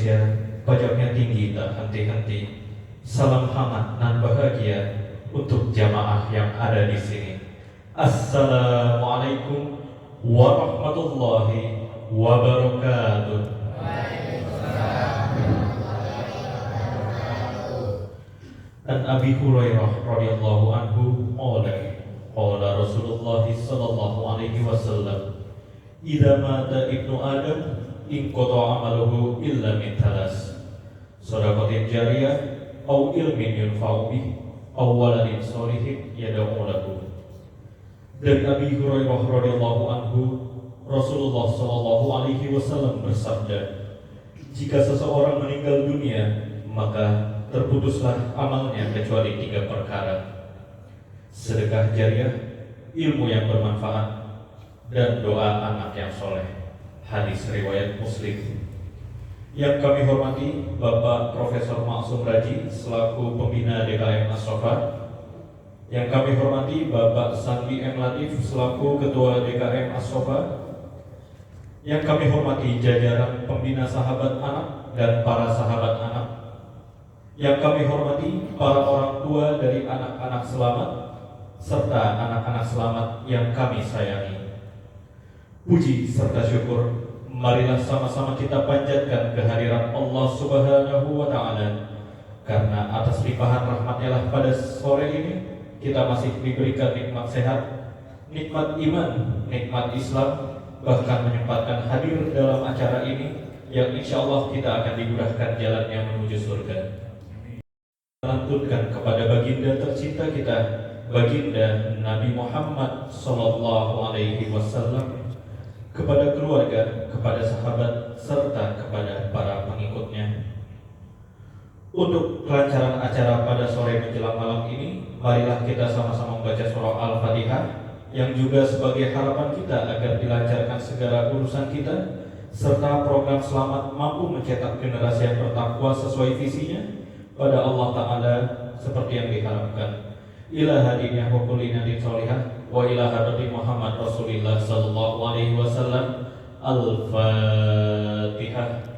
Indonesia, pajaknya tinggi tak henti-henti. Salam hangat dan bahagia untuk jamaah yang ada di sini. Assalamualaikum warahmatullahi wabarakatuh. An Abi Hurairah radhiyallahu anhu qala Rasulullah sallallahu alaihi wasallam, idza mata ibnu adam inqata amaluhu illa min thalas, shadaqatin jariyah aw ilmin yunfa'u bih aw waladin sholihin yad'u lahu. Dari Abi Hurairah radhiyallahu anhu, Rasulullah sallallahu alaihi wasallam bersabda, jika seseorang meninggal dunia, maka terputuslah amalnya kecuali 3 perkara: sedekah jariah, ilmu yang bermanfaat, dan doa anak yang soleh. Hadis riwayat Muslim. Yang kami hormati Bapak Profesor Maksum Raji selaku pembina DKM As-Sofa. Yang kami hormati Bapak Sandi M. Latif selaku Ketua DKM As-Sofa. Yang kami hormati jajaran pembina sahabat anak dan para sahabat anak. Yang kami hormati para orang tua dari anak-anak selamat serta anak-anak selamat yang kami sayangi. Puji serta syukur marilah sama-sama kita panjatkan kehadiran Allah Subhanahu wa Ta'ala, karena atas limpahan rahmat-Nya lah pada sore ini kita masih diberikan nikmat sehat, nikmat iman, nikmat Islam, bahkan menyempatkan hadir dalam acara ini yang insya Allah kita akan dimudahkan jalannya menuju surga. Lantunkan kepada baginda tercinta kita, baginda Nabi Muhammad sallallahu alaihi wasallam, kepada keluarga, kepada sahabat, serta kepada para pengikutnya. Untuk kelancaran acara pada sore menjelang malam ini, marilah kita sama-sama membaca surah Al-Fatihah, yang juga sebagai harapan kita agar dilancarkan segala urusan kita, serta program selamat mampu mencetak generasi yang bertakwa sesuai visinya pada Allah Ta'ala seperti yang diharapkan. Ila hadinah wa kulli nadin solihah wa ila hadrati Muhammad Rasulillah sallallahu alaihi wasallam. Al-Fatihah.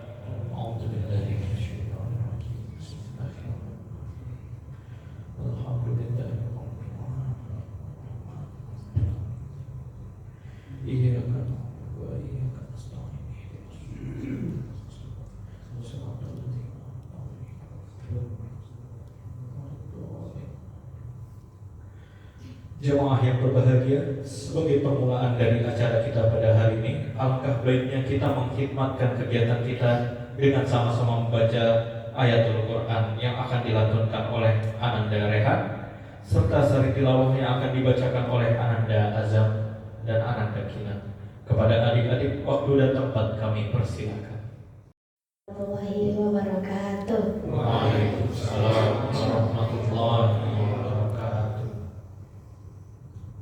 Jemaah yang berbahagia, sebagai permulaan dari acara kita pada hari ini, alangkah baiknya kita mengkhidmatkan kegiatan kita dengan sama-sama membaca ayatul Quran yang akan dilantunkan oleh Ananda Rehan, serta sari tilawah yang akan dibacakan oleh Ananda Azam dan Ananda Kinan. Kepada adik-adik, waktu dan tempat kami persilakan. Warahmatullahi wabarakatuh. Waalaikumsalam warahmatullahi wabarakatuh.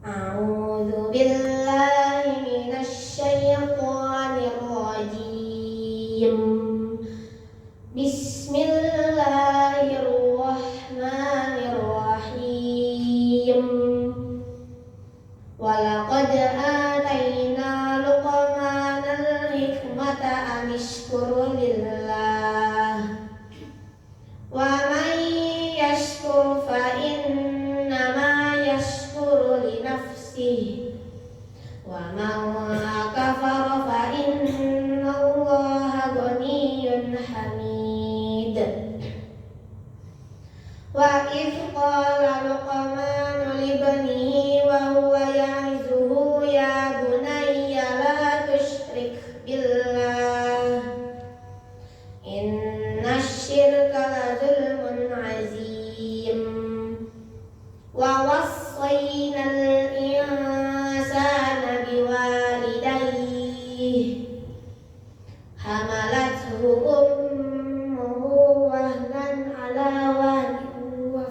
A'udzu billahi minasy syaithanir rajim. Bismillahirrahmanirrahim. Walaqad atayna Luqmanal hikmata an ishkur lillah. Wa man yashkur fa innama yashkuru li nafsihi. Wa man kafara fa innallaha ghaniyyun hamid. Wa idh qala Luqmanu libnihi wa huwa ya'izuhu ya bunayya la tusyrik billah inna syirka la zulmun azim. Wa wassayna al-insana biwalidayhi hamalathu ummuhu wahnan ala wahnin wa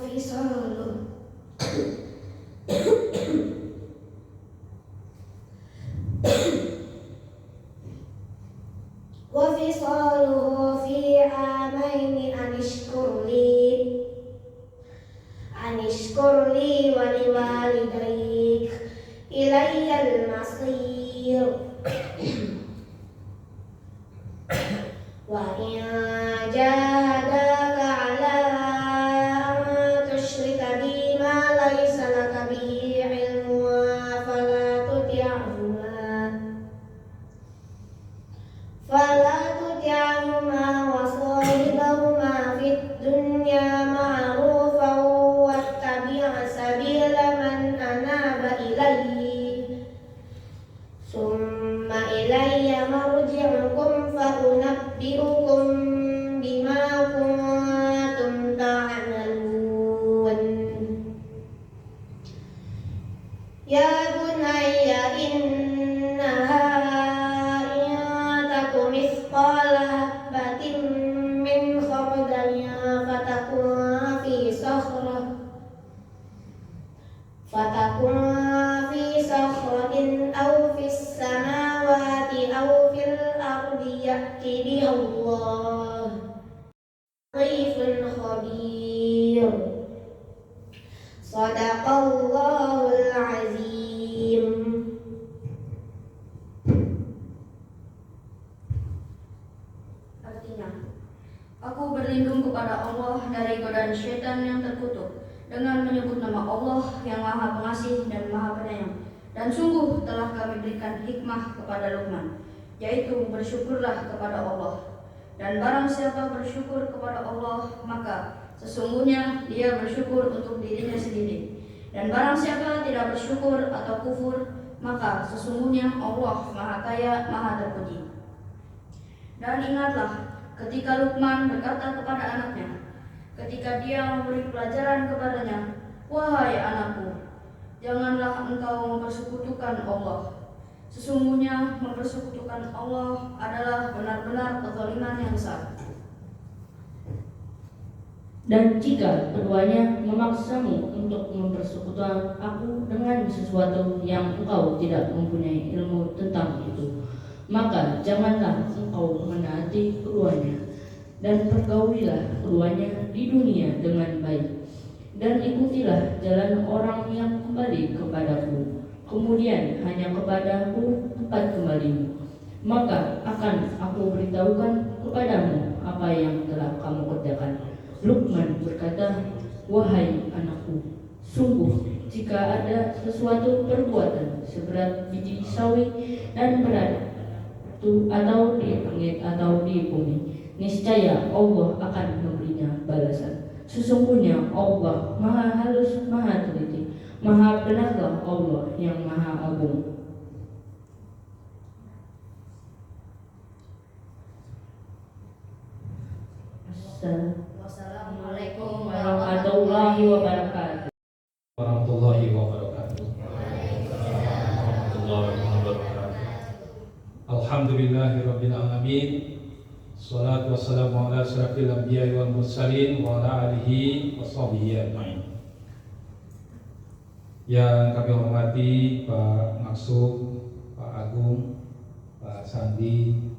fisaluhu fi amaini anishkur li wa liwalidayk ilayyal masir. Wa in Ya bunayya innaha in taku mithqala habbatin min khardalin fatakun fi sakhratin aw fis samawati aw fil ardi ya'ti biha Allah latifun khabir. Shadaqallahul azim. Artinya, aku berlindung kepada Allah dari godaan syaitan yang terkutuk dengan menyebut nama Allah yang Maha Pengasih dan Maha Penyayang. Dan sungguh telah kami berikan hikmah kepada Luqman, yaitu bersyukurlah kepada Allah. Dan barang siapa bersyukur kepada Allah, maka sesungguhnya dia bersyukur untuk dirinya sendiri. Dan barang siapa tidak bersyukur atau kufur, maka sesungguhnya Allah Maha Kaya, Maha Terpuji. Dan ingatlah ketika Luqman berkata kepada anaknya, ketika dia memberi pelajaran kepadanya, "Wahai anakku, janganlah engkau mempersekutukan Allah. Sesungguhnya mempersekutukan Allah adalah benar-benar kezaliman yang besar." Dan jika keduanya memaksamu untuk mempersekutukan aku dengan sesuatu yang engkau tidak mempunyai ilmu tentang itu, maka janganlah engkau menaati keduanya, dan pergaulilah keduanya di dunia dengan baik, dan ikutilah jalan orang yang kembali kepadaku, kemudian hanya kepadaku tempat kembalimu. Maka akan aku beritahukan kepadamu apa yang telah kamu kerjakan. Luqman berkata, "Wahai anakku, sungguh jika ada sesuatu perbuatan seberat biji sawi dan berat atau di langit atau di bumi, niscaya Allah akan memberinya balasan. Sesungguhnya Allah Maha Halus, Maha Teliti, Maha Benarlah Allah yang Maha Agung." Wassalamualaikum warahmatullahi wabarakatuh. Warahmatullahi wabarakatuh. Warahmatullahi wabarakatuh. Alhamdulillahirabbil alamin. Shalatu wassalamu ala asyrafil anbiya'i wal mursalin wa ala alihi washabihi ajmain. Yang kami hormati Pak Maksud, Pak Agung, Pak Sandi,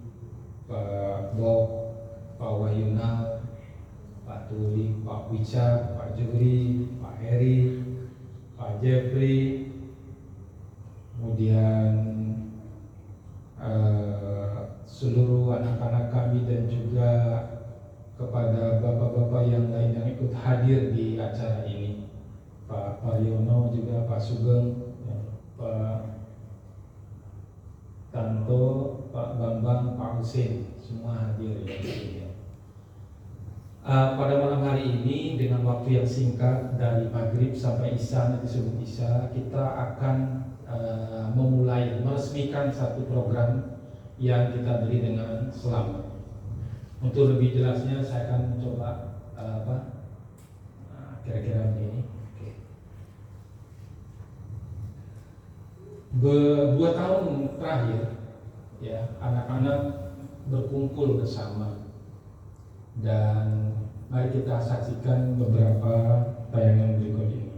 Pak Bob, Pak Wahyuna, Pak Tuli, Pak Wica, Pak Juri, Pak Heri, Pak Jeffrey, kemudian seluruh anak-anak kami, dan juga kepada bapak-bapak yang lain yang ikut hadir di acara ini, Pak Paryono, juga Pak Sugeng, Pak Tanto, Pak Bambang, Pak Husin, semua hadir ya. Pada malam hari ini dengan waktu yang singkat dari maghrib sampai isya, nanti sebelum isya kita akan memulai meresmikan satu program yang kita beri dengan selamat. Untuk lebih jelasnya saya akan mencoba kira-kira begini. Dua tahun terakhir ya, anak-anak berkumpul bersama, dan mari kita saksikan beberapa tayangan berikut ini.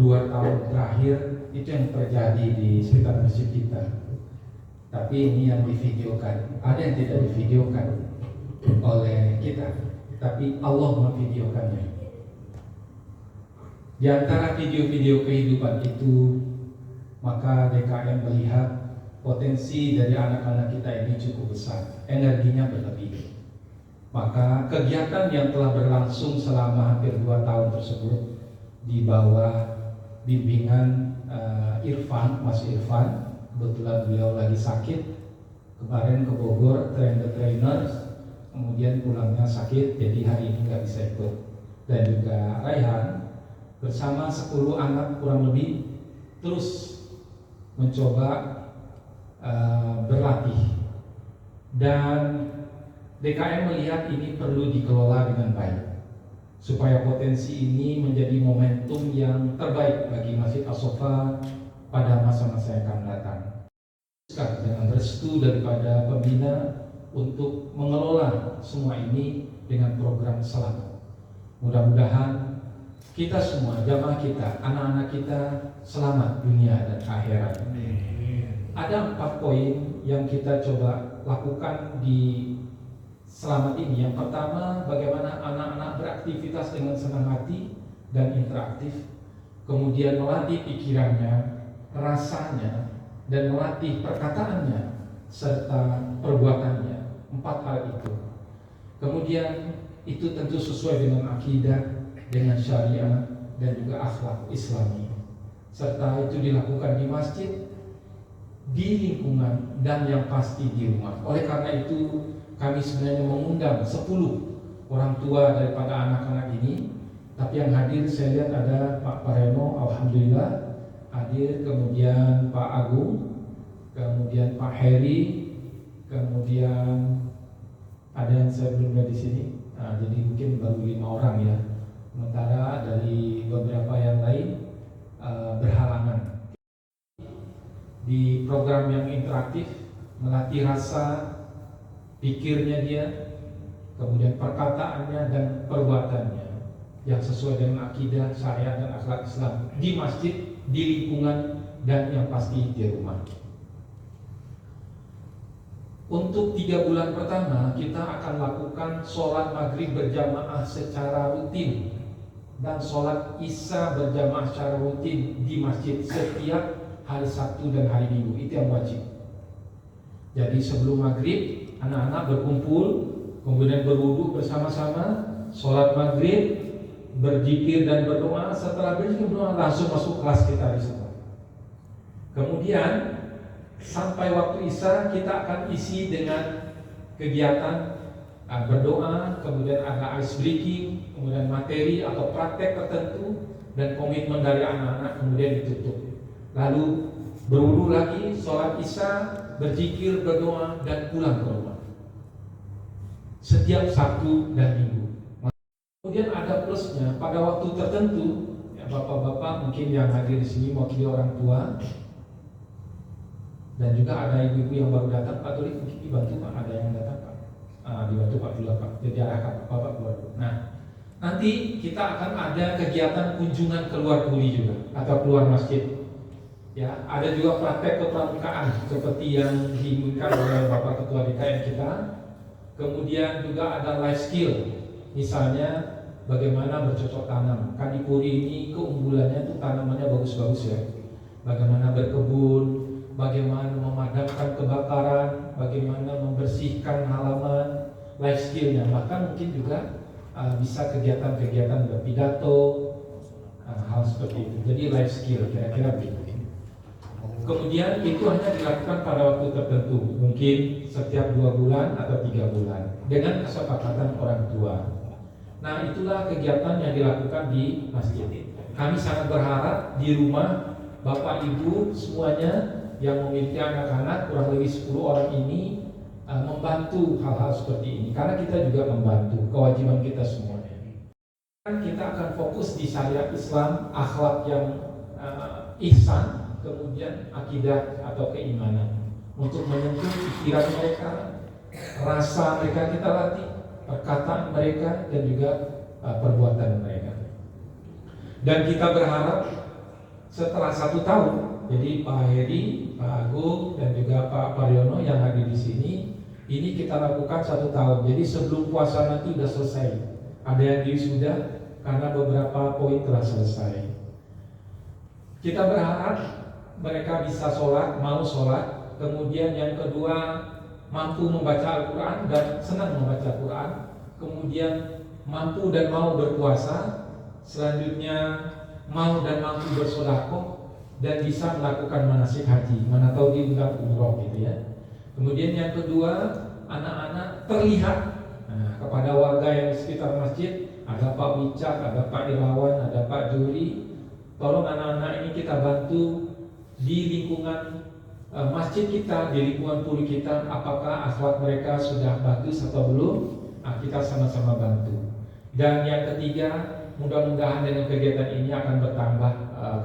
2 tahun terakhir itu yang terjadi di sekitar masjid kita. Tapi ini yang divideokan, ada yang tidak divideokan oleh kita, tapi Allah memvideokannya. Di antara video-video kehidupan itu, maka DKM melihat potensi dari anak-anak kita ini cukup besar, energinya berlebih. Maka kegiatan yang telah berlangsung selama hampir 2 tahun tersebut di bawah bimbingan Mas Irfan, kebetulan beliau lagi sakit, kemarin ke Bogor trainer, kemudian pulangnya sakit, jadi hari ini nggak bisa ikut. Dan juga Raihan bersama 10 anak kurang lebih terus mencoba berlatih, dan DKM melihat ini perlu dikelola dengan baik supaya potensi ini menjadi momentum yang terbaik bagi Masjid As-Sofa pada masa-masa yang akan datang. Dengan restu daripada pembina untuk mengelola semua ini dengan program selamat. Mudah-mudahan kita semua, jamaah kita, anak-anak kita selamat dunia dan akhirat. Ada 4 poin yang kita coba lakukan di selamat ini. Yang pertama, bagaimana anak-anak beraktivitas dengan senang hati dan interaktif, kemudian melatih pikirannya, rasanya, dan melatih perkataannya serta perbuatannya. 4 hal itu. Kemudian itu tentu sesuai dengan akidah, dengan syariah, dan juga akhlak Islami. Serta itu dilakukan di masjid, di lingkungan, dan yang pasti di rumah. Oleh karena itu kami sebenarnya mengundang 10 orang tua daripada anak-anak ini. Tapi yang hadir saya lihat ada Pak Pareno, alhamdulillah hadir, kemudian Pak Agung, kemudian Pak Heri, kemudian ada yang saya belum lihat di sini. Nah, jadi mungkin baru 5 orang ya. Sementara dari beberapa yang lain berhalangan. Di program yang interaktif, melatih rasa pikirnya dia, kemudian perkataannya dan perbuatannya yang sesuai dengan akidah, syariat, dan akhlak Islam di masjid, di lingkungan, dan yang pasti di rumah. Untuk 3 bulan pertama kita akan lakukan sholat maghrib berjamaah secara rutin dan sholat isya berjamaah secara rutin di masjid setiap hari Sabtu dan hari Minggu. Itu yang wajib. Jadi sebelum maghrib anak-anak berkumpul, kemudian berwudu bersama-sama, sholat maghrib, berzikir dan berdoa. Setelah berzikir berdoa langsung masuk kelas kita di situ. Kemudian sampai waktu isya kita akan isi dengan kegiatan berdoa, kemudian ada ice breaking, kemudian materi atau praktek tertentu dan komitmen dari anak-anak, kemudian ditutup. Lalu berwudu lagi, sholat isya, berzikir, berdoa, dan pulang ke rumah. Setiap Sabtu dan Minggu. Kemudian ada plusnya, pada waktu tertentu, ya, bapak-bapak mungkin yang hadir di sini mewakili orang tua, dan juga ada ibu-ibu yang baru datang. Pak Tuli mungkin dibantu Pak, ada yang datang Pak, dibantu Pak dulu Pak, jadi arahkan Bapak keluar dulu. Nah, nanti kita akan ada kegiatan kunjungan keluar kuli juga atau keluar masjid. Ya, ada juga praktek kepramukaan seperti yang diinginkan oleh Bapak Ketua DKM kita. Kemudian juga ada life skill, misalnya bagaimana bercocok tanam. Kanipuri ini keunggulannya itu tanamannya bagus-bagus ya. Bagaimana berkebun, bagaimana memadamkan kebakaran, bagaimana membersihkan halaman, life skillnya. Bahkan mungkin juga bisa kegiatan-kegiatan berpidato, hal seperti itu. Jadi life skill kira-kira begitu. Kemudian itu hanya dilakukan pada waktu tertentu, mungkin setiap 2 bulan atau 3 bulan dengan kesepakatan orang tua. Nah, itulah kegiatan yang dilakukan di masjid. Kami sangat berharap di rumah Bapak Ibu semuanya yang memiliki anak-anak kurang lebih 10 orang ini membantu hal-hal seperti ini, karena kita juga membantu, kewajiban kita semuanya. Kita akan fokus di syariat Islam, akhlak yang ihsan, kemudian akidah atau keimanan, untuk menyentuh pikiran mereka, rasa mereka kita latih, perkataan mereka, dan juga perbuatan mereka. Dan kita berharap setelah 1 tahun. Jadi Pak Heri, Pak Agung, dan juga Pak Paryono yang hadir di sini, ini kita lakukan 1 tahun. Jadi sebelum puasa nanti sudah selesai. Ada yang sudah karena beberapa poin telah selesai. Kita berharap mereka bisa sholat, mau sholat. Kemudian yang kedua, mampu membaca Al-Quran dan senang membaca Al-Quran. Kemudian mampu dan mau berpuasa. Selanjutnya mau dan mampu bersedekah dan bisa melakukan manasik haji, mana tahu diundang umroh gitu ya. Kemudian yang kedua, anak-anak terlihat kepada warga yang di sekitar masjid. Ada Pak Wicak, ada Pak Irawan, ada Pak Juri. Tolong anak-anak ini kita bantu di lingkungan masjid kita, di lingkungan puri kita. Apakah akhlak mereka sudah bagus atau belum? Kita sama-sama bantu. Dan yang ketiga, mudah-mudahan dengan kegiatan ini akan bertambah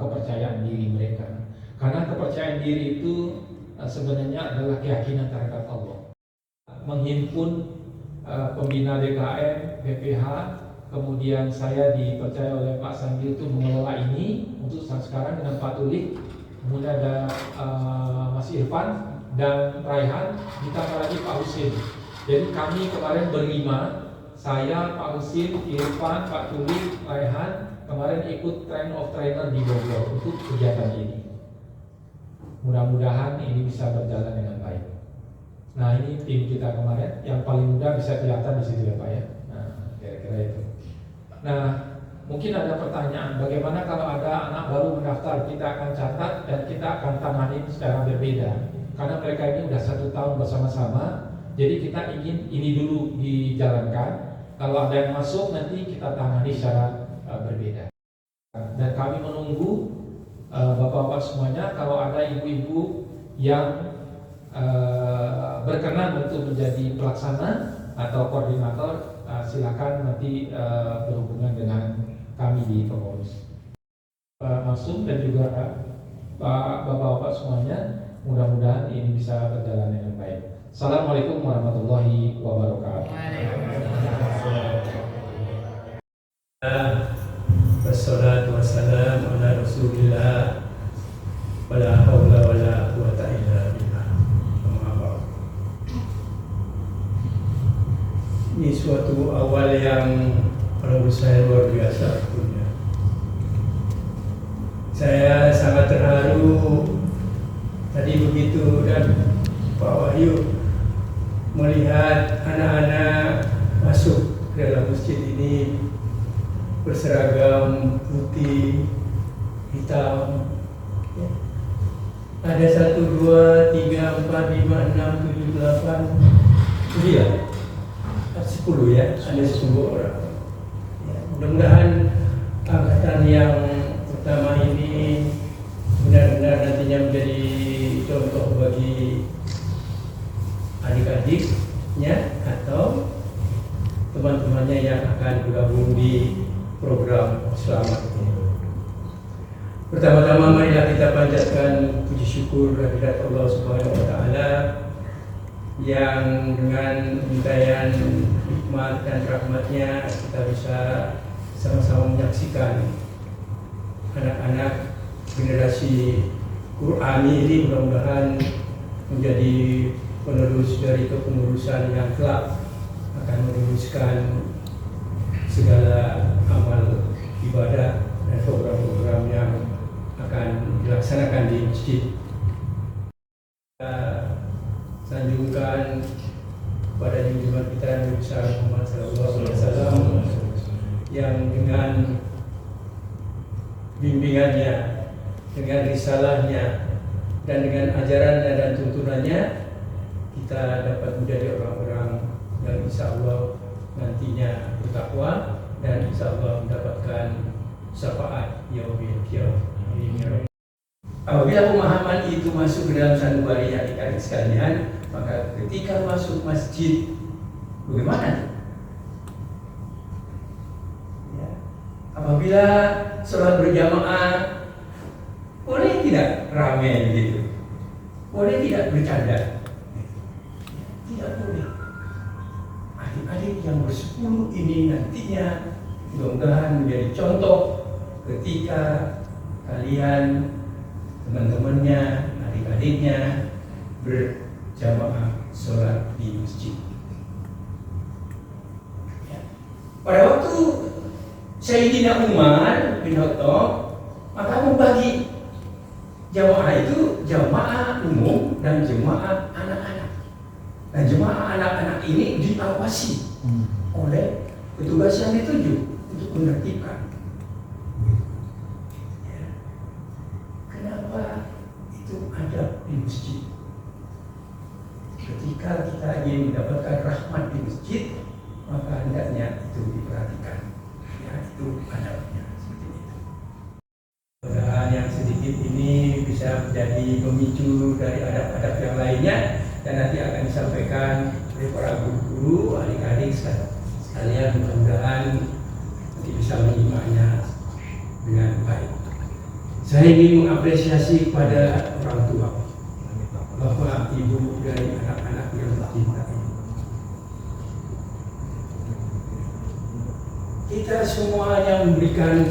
kepercayaan diri mereka. Karena kepercayaan diri itu sebenarnya adalah keyakinan terhadap Allah. Menghimpun pembina DKM, PPH, kemudian saya dipercaya oleh Pak Sanggil itu mengelola ini untuk sekarang dengan Pak Tulik, kemudian ada Mas Irfan dan Raihan, ditambah lagi Pak Husin. Jadi kami kemarin berlima, saya, Pak Husin, Irfan, Pak Tulik, Raihan kemarin ikut train of trainer di Bogor untuk kegiatan ini. Mudah-mudahan ini bisa berjalan dengan baik. Nah, ini tim kita kemarin, yang paling muda bisa kelihatan di situ ya Pak ya. Nah, kira-kira itu. Nah, mungkin ada pertanyaan, bagaimana kalau ada anak baru mendaftar? Kita akan catat dan kita akan tangani secara berbeda. Karena mereka ini sudah 1 tahun bersama-sama, jadi kita ingin ini dulu dijalankan. Kalau ada yang masuk nanti kita tangani secara berbeda. Dan kami menunggu bapak-bapak semuanya, kalau ada ibu-ibu yang berkenan untuk menjadi pelaksana atau koordinator, silakan nanti berhubungan dengan kami di pengurus. Masuk dan juga bapak-bapak semuanya, mudah-mudahan ini bisa berjalan dengan baik. Assalamualaikum warahmatullahi wabarakatuh. Wassalatu wassalamu ala Rasulillah wala haula wala quwwata illa billah. Ini suatu awal yang menurut saya luar biasa punya. Saya sangat terharu tadi begitu dan Pak Wahyu melihat anak-anak masuk ke dalam masjid ini berseragam putih, hitam. Ada 1, 2, 3, 4, 5, 6, 7, 8, 9, 10 ya, ada 10 orang. Ya, mudah-mudahan angkatan yang pertama ini benar-benar nantinya menjadi contoh bagi adik-adiknya atau teman-temannya yang akan bergabung di program selamat ini. Pertama-tama marilah kita panjatkan puji syukur kehadirat Allah Subhanahu wa taala yang dengan untayan hikmat dan rahmatnya kita bisa sama-sama menyaksikan anak-anak generasi Qur'ani ini mudah-mudahan menjadi penerus dari kepengurusan yang kelak akan meneruskan segala amal ibadah dan program-program yang akan dilaksanakan di masjid. Kita sanjungkan pada junjungan kita Nabi besar Muhammad SAW yang dengan bimbingannya, dengan risalahnya, dan dengan ajarannya dan tuntunannya kita dapat menjadi orang-orang yang insya Allah nantinya bertakwa dan insya Allah mendapatkan syafaat yaumil qiyamah. Apabila pemahaman itu masuk ke dalam sanubari adik-adik sekalian, maka ketika masuk masjid, bagaimana? Ya. Apabila sholat berjamaah, boleh tidak ramai gitu? Boleh tidak bercanda? Tidak boleh. Adik-adik yang bersepuluh ini nantinya mudah-mudahan menjadi contoh ketika kalian, teman-temannya, adik-adiknya berjamaah sholat di masjid. Ya. Pada waktu Sayyidina Umar bin Khattab maka membagi jamaah itu jamaah umum dan jamaah anak-anak. Dan jemaah anak-anak ini diawasi oleh petugas yang dituju untuk menertibkan. Ya. Kenapa itu ada di masjid? Ketika kita ingin mendapatkan rahmat di masjid, maka hendaknya itu diperhatikan. Ya, itu adabnya seperti itu. Mudah-mudahan yang sedikit ini bisa menjadi pemicu dari adab-adab yang lainnya, dan nanti akan disampaikan oleh para guru-guru, adik-adik sekalian. Mudah-mudahan nanti bisa menyimaknya dengan baik. Saya ingin mengapresiasi kepada orang tua, bapak, ibu dari anak-anak yang tercinta ini. Kita semuanya memberikan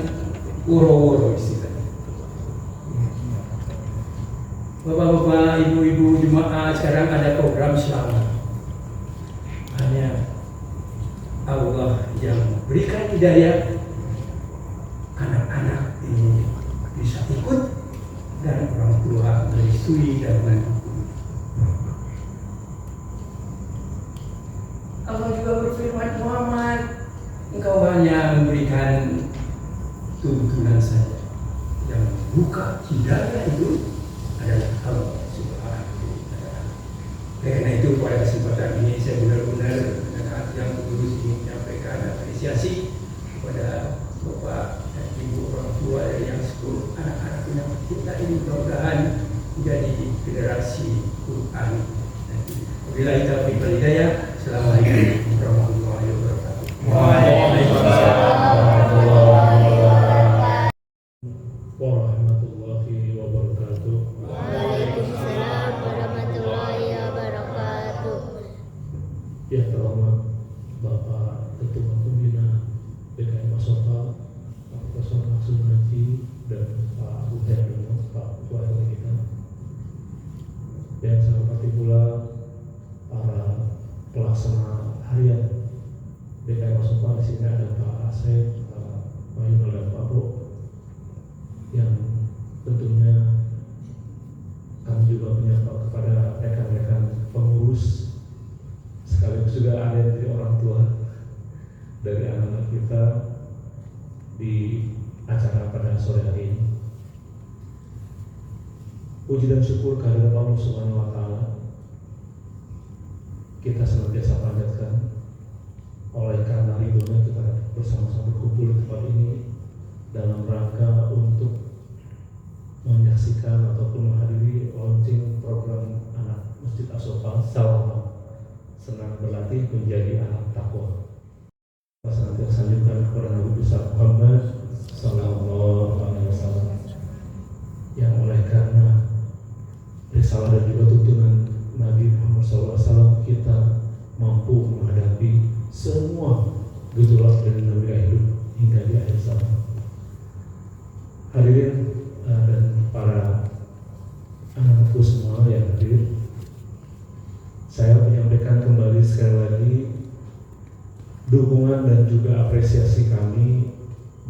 woro-woro istilahnya. Bapak-bapak, ibu-ibu jemaah, sekarang ada program selamat. Hanya Allah yang berikan hidayah, anak-anak ini bisa ikut dan orang tua merestui dan mendukung. Allah juga berfirman, Muhammad, engkau hanya memberikan tuntunan saja, yang buka hidayah itu adalah Allah Subhanahu wa Ta'ala. Karena itu pada kesempatan ini saya benar-benar dengan yang tulus ingin menyampaikan apresiasi kepada Bapak dan Ibu orang tua dari yang 10 anak-anak yang kita ini, mudah-mudahan menjadi generasi Quran. Wabillahi taufiq wal hidayah. Assalamualaikum warahmatullahi wabarakatuh. Waalaikumsalam warahmatullahi wabarakatuh. Waalaikumsalam warahmatullahi wabarakatuh. Yang terhormat Bapak Ketua Pembina DKM Masofa, Pak Profesor Maksud Haji, dan Pak Abu Herdono, Pak Ketua RT kita. Yang saya hormati pula para pelaksana harian DKM Masofa. Di sini ada Pak Asep, Pak Mayunul, dan Pak Bo, yang tentunya kami juga menyapa kepada rekan-rekan pengurus, sekaligus juga ada yang jadi orang tua dari anak-anak kita di acara pada sore hari ini. Puji dan syukur kehadirat Allah Subhanahu wa Ta'ala kita senantiasa panjatkan. Oleh karena ridhonya kita bersama-sama berkumpul di tempat ini dalam rangka untuk menyaksikan ataupun menghadiri launching program anak Masjid As-Sofa Salama Senang Berlatih Menjadi Anak Takwa. Senantiasa sanjungkan kepada Nabi besar Muhammad Sallallahu Alaihi Wasallam, yang oleh karena risalah dan juga tuntunan Nabi Muhammad SAW kita mampu menghadapi semua gejolak dan dinamika hidup hingga di akhir zaman. Hadirin dan para anak-anakku semua yang hadir, saya menyampaikan kembali sekali lagi dukungan dan juga apresiasi kami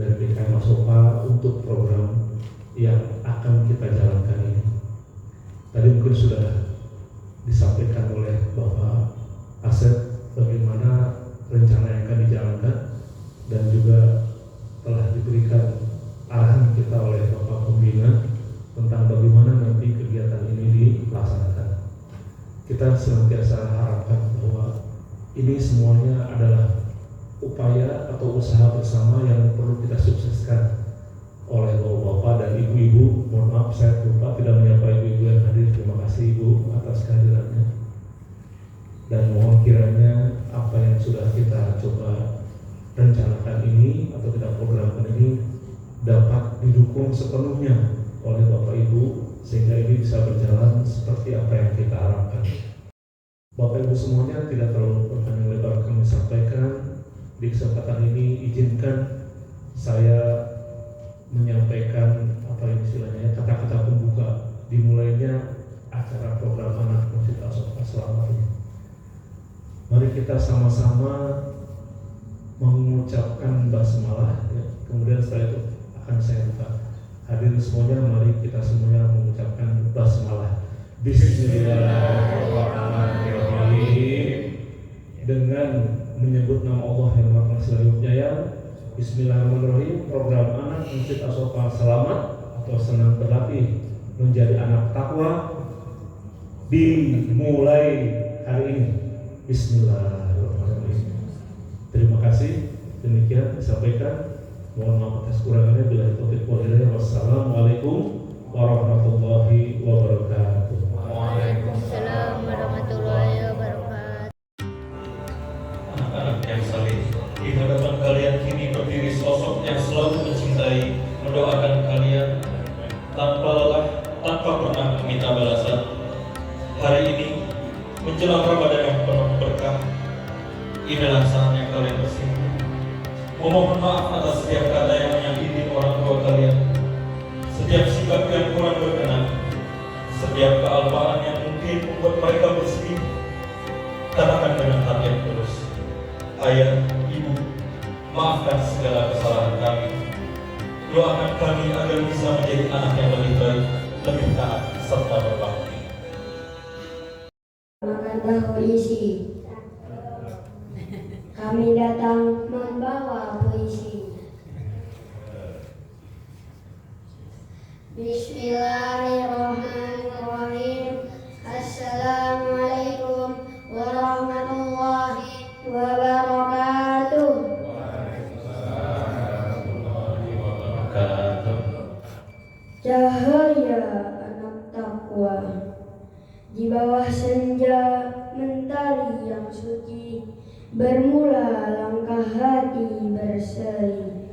dari DKM Masofa untuk program yang akan kita jalankan ini. Tadi mungkin sudah disampaikan oleh Bapak Asep bagaimana rencana yang akan dijalankan, dan juga telah diberikan arahan kita oleh Bapak Pembina tentang bagaimana nanti kegiatan ini dilaksanakan. Kita senantiasa harapkan bahwa ini semuanya adalah upaya atau usaha bersama yang perlu kita sukseskan oleh bapak-bapak dan ibu-ibu. Mohon maaf saya lupa tidak menyapa ibu-ibu yang hadir. Terima kasih Ibu atas kehadirannya, dan mohon kiranya apa yang sudah kita coba rencanakan ini atau kita programkan ini dapat didukung sepenuhnya oleh Bapak Ibu sehingga ini bisa berjalan seperti apa yang kita harapkan. Bapak Ibu semuanya, tidak terlalu berpanjang lebar kami sampaikan. Di kesempatan ini izinkan saya menyampaikan apa yang istilahnya kata-kata pembuka dimulainya acara program anak Masjid Al-Sofa Selamat ini. Mari kita sama-sama mengucapkan basmalah ya. Kemudian setelah itu akan saya buka. Hadirin semuanya, mari kita semuanya mengucapkan basmalah. Bismillahirrahmanirrahim. Dengan menyebut nama Allah yang Maha Penyayang. Bismillahirrahmanirrahim. Program anak Masjid Al-Sofa Selamat atau senang berlatih menjadi anak takwa dimulai hari ini. Bismillahirrahmanirrahim. Terima kasih. Demikian disampaikan. Mohon maaf atas kurangannya. Bila taufiq wal hidayah. Wassalamualaikum warahmatullahi wabarakatuh. Waalaikumsalam warahmatullahi wabarakatuh. Anak-anak yang saleh, di hadapan kalian kini berdiri sosok yang selalu mencintai, mendoakan kalian tanpa lelah, tanpa pernah meminta balasan. Hari ini menjelang Ramadan yang penuh berkah, inilah saatnya kalian bersinggung, memohon maaf atas setiap kata yang menyakiti orang tua kalian, setiap sikap yang kurang berkenan, setiap kealpaan yang mungkin membuat mereka bersedih. Katakan dengan hati yang tulus, ayah, ibu, maafkan segala kesalahan kami. Doakan kami agar bisa menjadi anak yang lebih baik, lebih taat, serta berbakti. Makan tahu isi. Kami datang membawa puisi. Bismillahirrahmanirrahim. Assalamualaikum warahmatullahi wabarakatuh. Cahaya anak takwa di bawah senja mentari yang suci, bermula langkah hati berseri.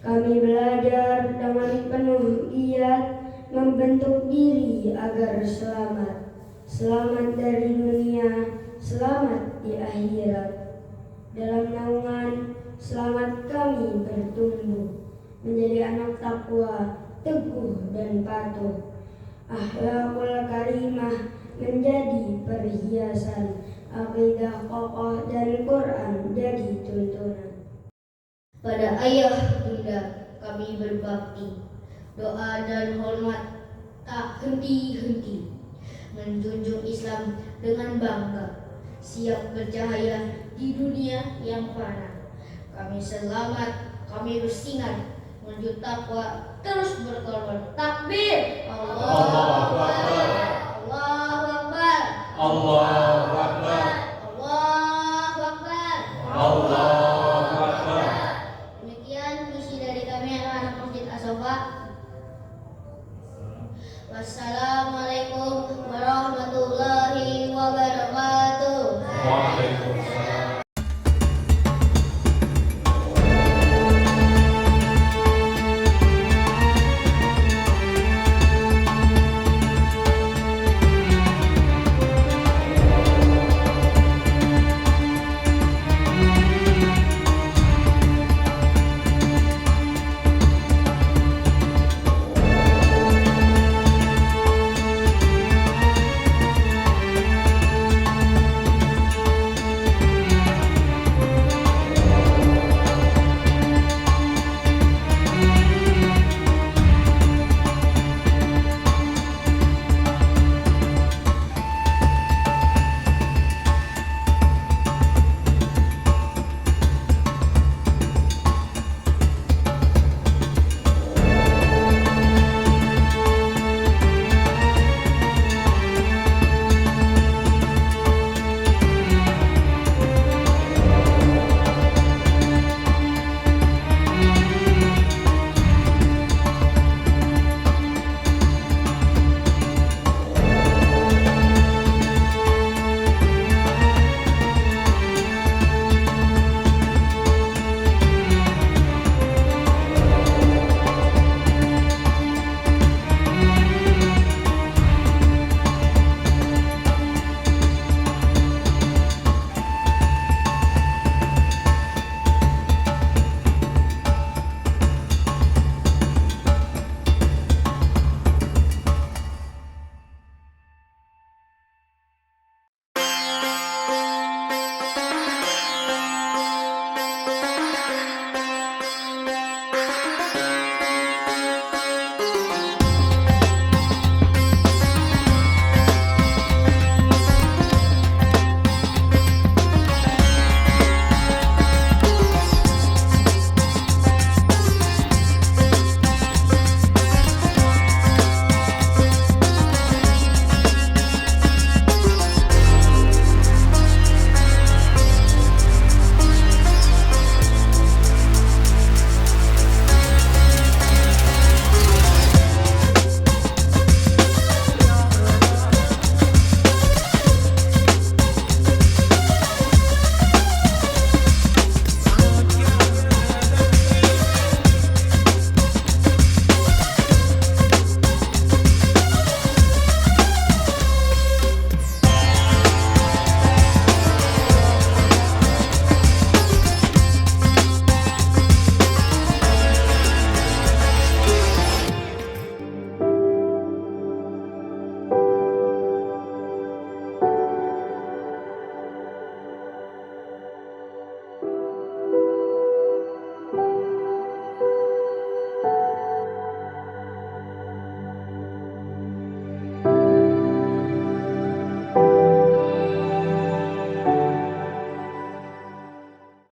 Kami belajar dengan penuh giat membentuk diri agar selamat. Selamat dari dunia, selamat di akhirat. Dalam naungan selamat kami bertumbuh menjadi anak takwa, teguh dan patuh. Akhlakul karimah menjadi perhiasan, akidah kokoh dan Quran jadi tuntunan. Pada ayah bunda kami berbakti, doa dan hormat tak henti-henti, menjunjung Islam dengan bangga, siap bercahaya di dunia yang fana. Kami selamat, kami bersinar menuju takwa, terus berkorban. Takbir! Allahu Akbar! Allahu Akbar! Allahu Akbar.